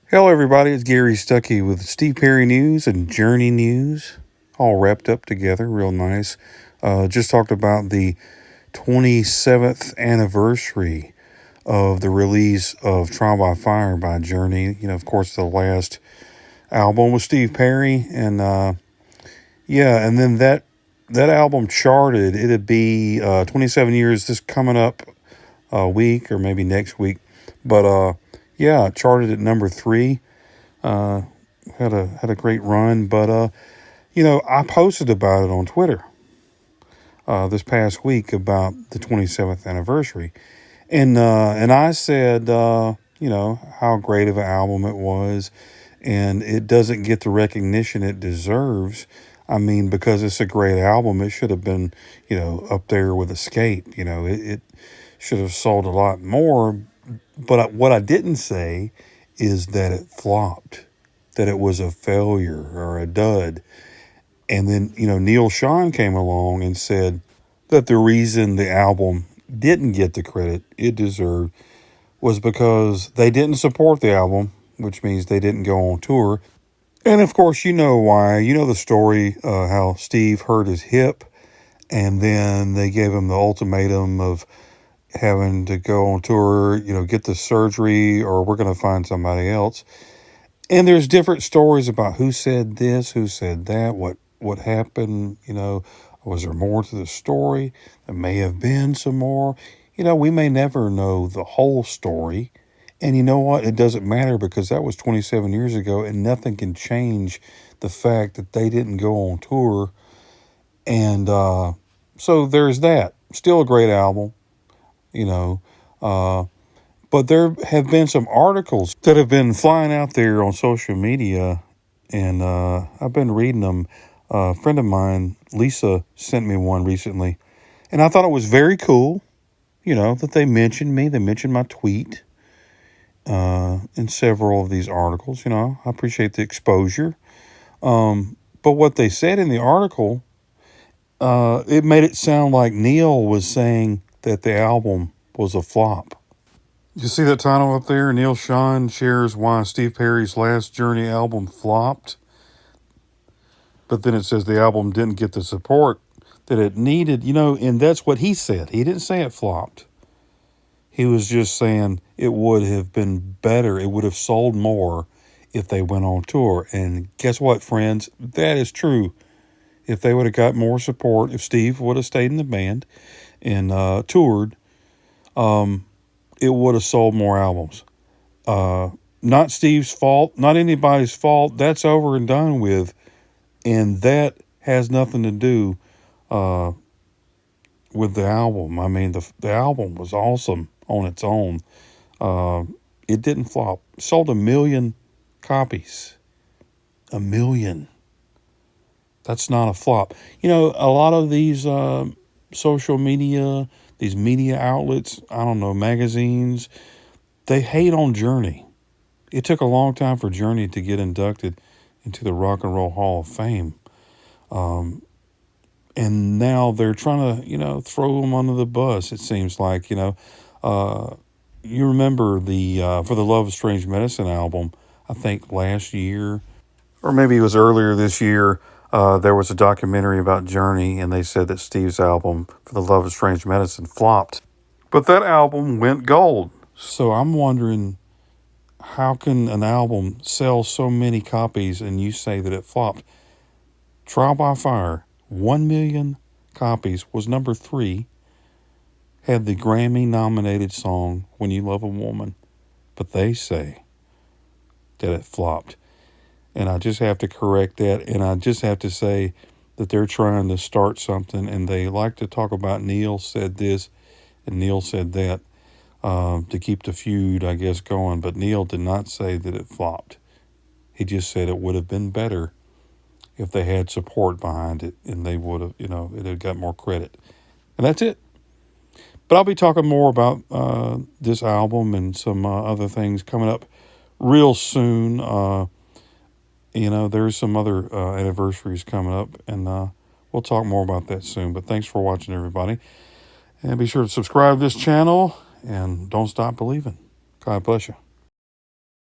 Hello, everybody. It's Gary Stuckey with Steve Perry News and Journey News, all wrapped up together, real nice. Just talked about the 27th anniversary of the release of Trial by Fire by Journey. You know, of course, the last album was Steve Perry, and and then that album charted. It'd be 27 years this coming up week, or maybe next week, but it charted at number 3. Uh, had a great run, but I posted about it on Twitter this past week about the 27th anniversary, and I said how great of an album it was, and it doesn't get the recognition it deserves. I mean, because it's a great album, it should have been up there with Escape. It should have sold a lot more. But what I didn't say is that it flopped, that it was a failure or a dud. And then, Neil Schon came along and said that the reason the album didn't get the credit it deserved was because they didn't support the album, which means they didn't go on tour. And of course, you know why. You know the story, how Steve hurt his hip, and then they gave him the ultimatum of having to go on tour, get the surgery, or we're going to find somebody else. And there's different stories about who said this, who said that, what happened. Was there more to the story? There may have been some more. We may never know the whole story. And you know what? It doesn't matter, because that was 27 years ago, and nothing can change the fact that they didn't go on tour. And so there's that. Still a great album. But there have been some articles that have been flying out there on social media, and I've been reading them. A friend of mine, Lisa, sent me one recently, and I thought it was very cool, that they mentioned me. They mentioned my tweet in several of these articles. I appreciate the exposure. But what they said in the article, it made it sound like Neil was saying that the album was a flop. You see that title up there? Neil Schon shares why Steve Perry's last Journey album flopped. But then it says the album didn't get the support that it needed, and that's what he said. He didn't say it flopped. He was just saying it would have been better. It would have sold more if they went on tour. And guess what, friends? That is true. If they would have got more support, if Steve would have stayed in the band and toured, it would have sold more albums. Not Steve's fault, not anybody's fault. That's over and done with. And that has nothing to do with the album. I mean, the album was awesome on its own. It didn't flop. It sold 1 million copies. 1 million. That's not a flop. A lot of these social media, these media outlets, I don't know, magazines, they hate on Journey. It took a long time for Journey to get inducted into the Rock and Roll Hall of Fame. And now they're trying to, throw them under the bus, it seems like. You remember the For the Love of Strange Medicine album, I think last year, or maybe it was earlier this year, there was a documentary about Journey, and they said that Steve's album, For the Love of Strange Medicine, flopped. But that album went gold. So I'm wondering, how can an album sell so many copies and you say that it flopped? Trial by Fire, 1 million copies, was number 3, had the Grammy-nominated song, When You Love a Woman. But they say that it flopped. And I just have to correct that, and I just have to say that they're trying to start something, and they like to talk about Neil said this and Neil said that to keep the feud, I guess, going. But Neil did not say that it flopped. He just said it would have been better if they had support behind it, and they would have, it had got more credit. And that's it. But I'll be talking more about this album and some other things coming up real soon. There's some other anniversaries coming up, and we'll talk more about that soon. But thanks for watching, everybody. And be sure to subscribe to this channel, and don't stop believing. God bless you.